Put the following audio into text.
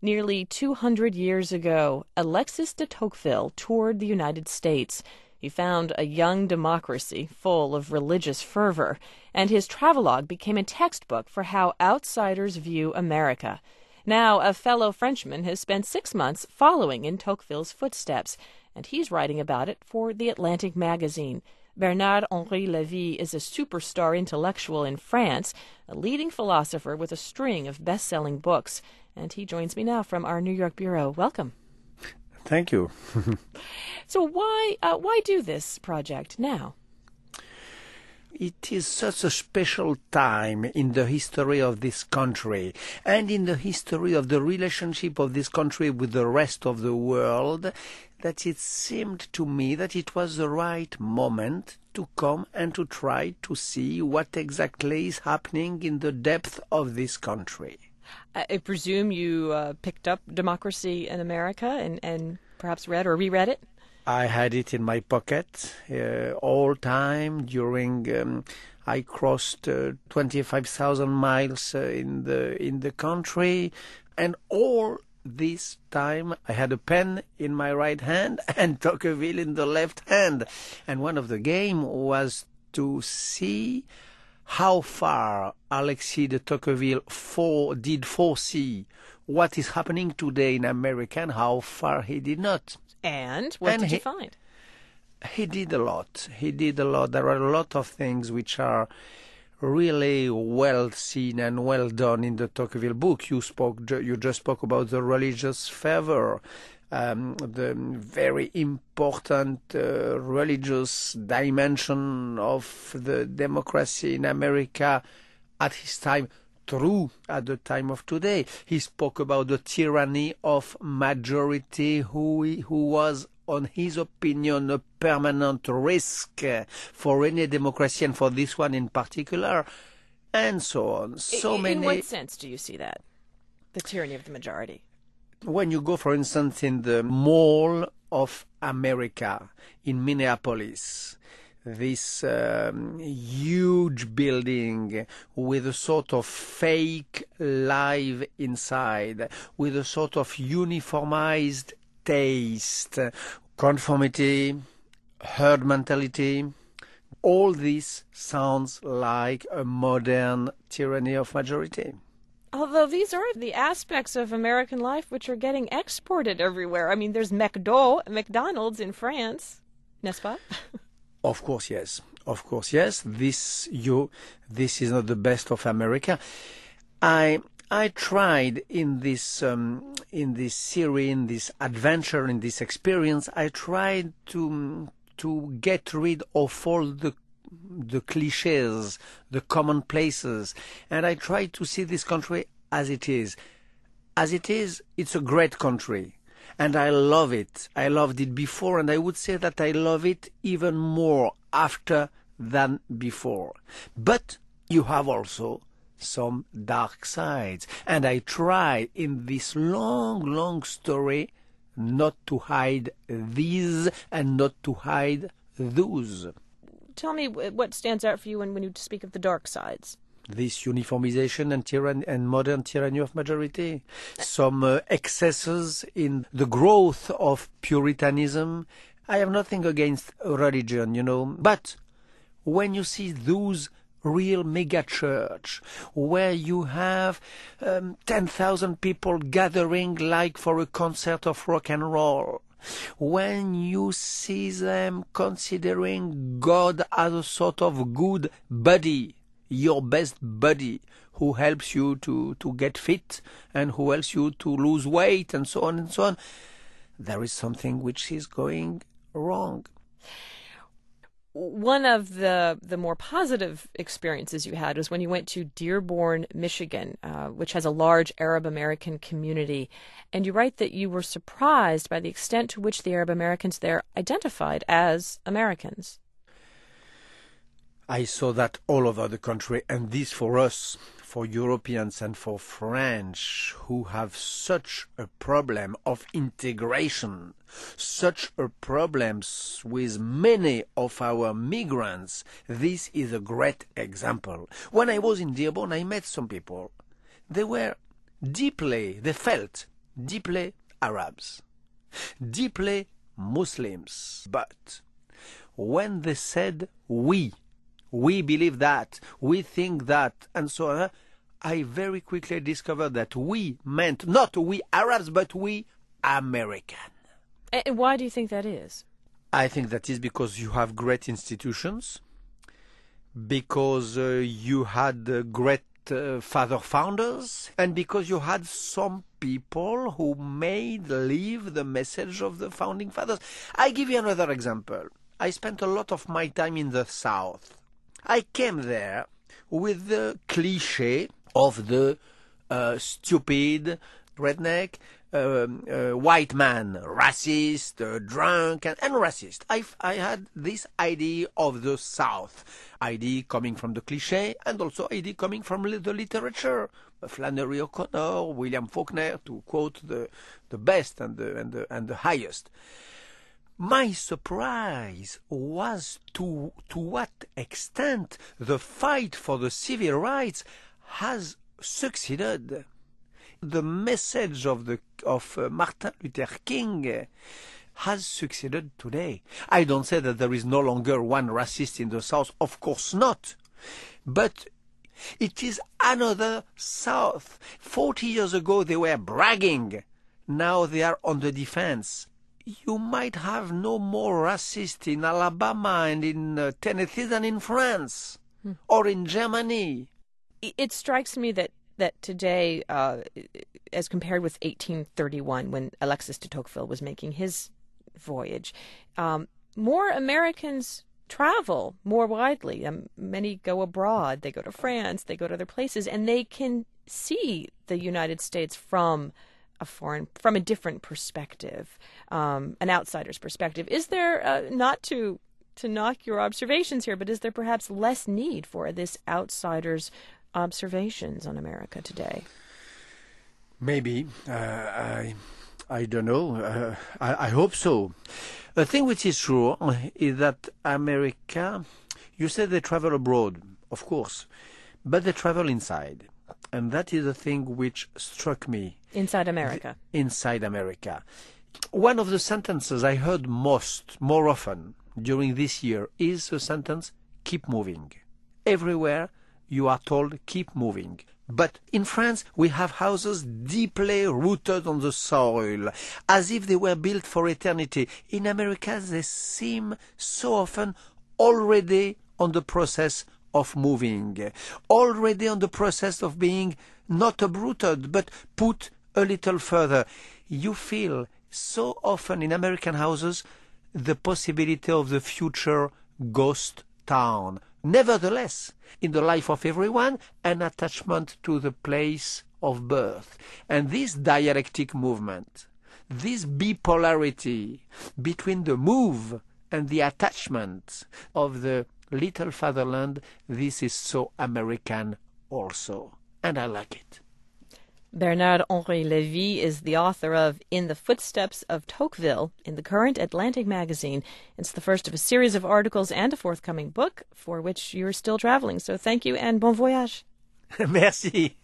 Nearly 200 years ago, Alexis de Tocqueville toured the United States. He found a young democracy full of religious fervor, and his travelogue became a textbook for how outsiders view America. Now, a fellow Frenchman has spent 6 months following in Tocqueville's footsteps, and he's writing about it for The Atlantic magazine. Bernard-Henri Lévy is a superstar intellectual in France, a leading philosopher with a string of best-selling books, and he joins me now from our New York bureau. Welcome. Thank you. So why do this project now? It is such a special time in the history of this country and in the history of the relationship of this country with the rest of the world that it seemed to me that it was the right moment to come and to try to see what exactly is happening in the depth of this country. I presume you picked up Democracy in America and perhaps read or reread it? I had it in my pocket all time during I crossed 25,000 miles in the country, and all this time I had a pen in my right hand and Tocqueville in the left hand. And one of the game was to see how far Alexis de Tocqueville did foresee what is happening today in America and how far he did not. And what did you find? He did a lot. There are a lot of things which are really well seen and well done in the Tocqueville book. You just spoke about the religious fervor, the very important religious dimension of the democracy in America at his time, true at the time of today. He spoke about the tyranny of majority, who was, on his opinion, a permanent risk for any democracy and for this one in particular, and so on. In what sense do you see that, the tyranny of the majority? When you go, for instance, in the Mall of America in Minneapolis, this huge building with a sort of fake life inside, with a sort of uniformized taste, conformity, herd mentality, all this sounds like a modern tyranny of majority. Although these are the aspects of American life which are getting exported everywhere. I mean, there's McDonald's in France, n'est-ce pas? Of course, yes. This is not the best of America. I tried in this series, in this adventure, in this experience, I tried to get rid of all the cliches, the commonplaces, and I tried to see this country as it is. As it is, it's a great country. And I love it. I loved it before, and I would say that I love it even more after than before. But you have also some dark sides. And I try in this long story not to hide these and not to hide those. Tell me what stands out for you when you speak of the dark sides. This uniformization and modern tyranny of majority, some excesses in the growth of Puritanism. I have nothing against religion, but when you see those real mega church where you have 10,000 people gathering like for a concert of rock and roll, when you see them considering God as a sort of good buddy, your best buddy, who helps you to get fit and who helps you to lose weight and so on, there is something which is going wrong. One of the more positive experiences you had was when you went to Dearborn, Michigan, which has a large Arab American community. And you write that you were surprised by the extent to which the Arab Americans there identified as Americans. I saw that all over the country, and this for us, for Europeans and for French, who have such a problem of integration, such a problem with many of our migrants, this is a great example. When I was in Dearborn, I met some people. They felt deeply Arabs, deeply Muslims. But when they said we believe that, we think that, and so on, I very quickly discovered that we meant not we Arabs, but we American. And why do you think that is? I think that is because you have great institutions, because you had great father founders, and because you had some people who made live the message of the founding fathers. I give you another example. I spent a lot of my time in the South. I came there with the cliché of the stupid, redneck, white man, racist, drunk, and racist. I had this idea of the South, idea coming from the cliché, and also idea coming from the literature. Flannery O'Connor, William Faulkner, to quote the best and the highest. My surprise was to what extent the fight for the civil rights has succeeded. The message of Martin Luther King has succeeded today. I don't say that there is no longer one racist in the South, of course not. But it is another South. 40 years ago they were bragging. Now they are on the defense. You might have no more racists in Alabama and in Tennessee than in France or in Germany. It strikes me that today, as compared with 1831, when Alexis de Tocqueville was making his voyage, more Americans travel more widely. Many go abroad. They go to France. They go to other places, and they can see the United States from a different perspective, an outsider's perspective. Is there, not to knock your observations here, but is there perhaps less need for this outsider's observations on America today? Maybe. I don't know. I hope so. The thing which is true is that America, you said they travel abroad, of course, but they travel inside. And that is the thing which struck me. Inside America. Inside America. One of the sentences I heard more often during this year is the sentence, keep moving. Everywhere you are told, keep moving. But in France, we have houses deeply rooted on the soil, as if they were built for eternity. In America, they seem so often already on the process of moving, already on the process of being not uprooted, but put a little further. You feel so often in American houses the possibility of the future ghost town. Nevertheless, in the life of everyone, an attachment to the place of birth. And this dialectic movement, this bipolarity between the move and the attachment of the little fatherland, this is so American also. And I like it. Bernard-Henri Lévy is the author of In the Footsteps of Tocqueville in the current Atlantic magazine. It's the first of a series of articles and a forthcoming book for which you're still traveling. So thank you and bon voyage. Merci.